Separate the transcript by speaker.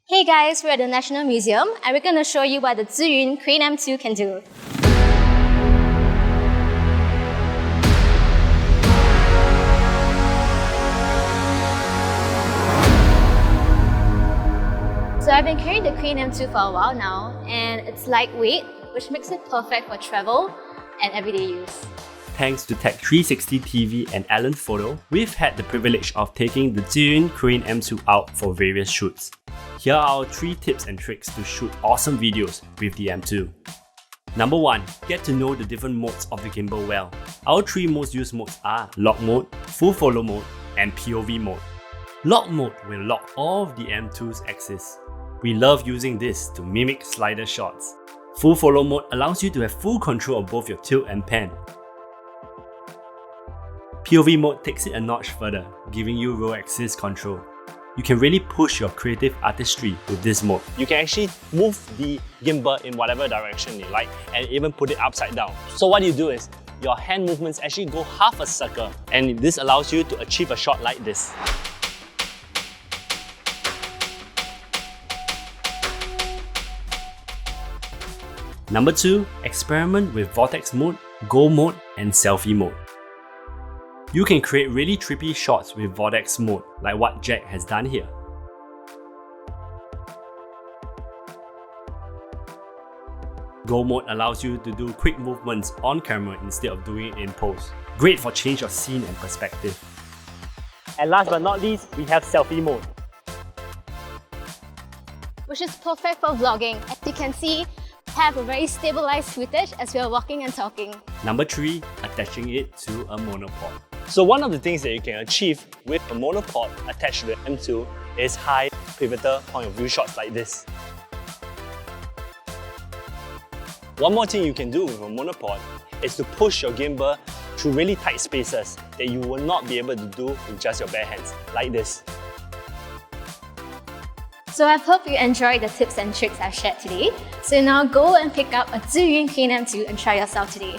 Speaker 1: Hey guys, we're at the National Museum and we're going to show you what the Zhiyun Crane-M2 can do. So I've been carrying the Crane-M2 for a while now, and it's lightweight, which makes it perfect for travel and everyday use.
Speaker 2: Thanks to Tech 360 TV and Alan Photo, we've had the privilege of taking the Zhiyun Crane-M2 out for various shoots. Here are our 3 tips and tricks to shoot awesome videos with the M2. Number 1. Get to know the different modes of the gimbal well. Our 3 most used modes are lock mode, full follow mode, and POV mode. Lock mode will lock all of the M2's axis. We love using this to mimic slider shots. Full follow mode allows you to have full control of both your tilt and pan. POV mode takes it a notch further, giving you roll axis control. You can really push your creative artistry with this mode.
Speaker 3: You can actually move the gimbal in whatever direction you like and even put it upside down. So what you do is, your hand movements actually go half a circle, and this allows you to achieve a shot like this.
Speaker 2: Number 2. Experiment with VORTEX mode, Go mode, and Selfie mode. You can create really trippy shots with VORTEX mode, like what Jack has done here. Go mode allows you to do quick movements on camera instead of doing it in post. Great for change of scene and perspective.
Speaker 3: And last but not least, we have selfie mode,
Speaker 1: Which is perfect for vlogging. As you can see, have a very stabilized footage as we are walking and talking.
Speaker 2: Number 3. Attaching it to a monopod.
Speaker 3: So one of the things that you can achieve with a monopod attached to the M2 is high pivotal point of view shots like this. One more thing you can do with a monopod is to push your gimbal through really tight spaces that you will not be able to do with just your bare hands, like this.
Speaker 1: So I hope you enjoyed the tips and tricks I've shared today. So now go and pick up a Zhiyun Crane-M2 and try yourself today.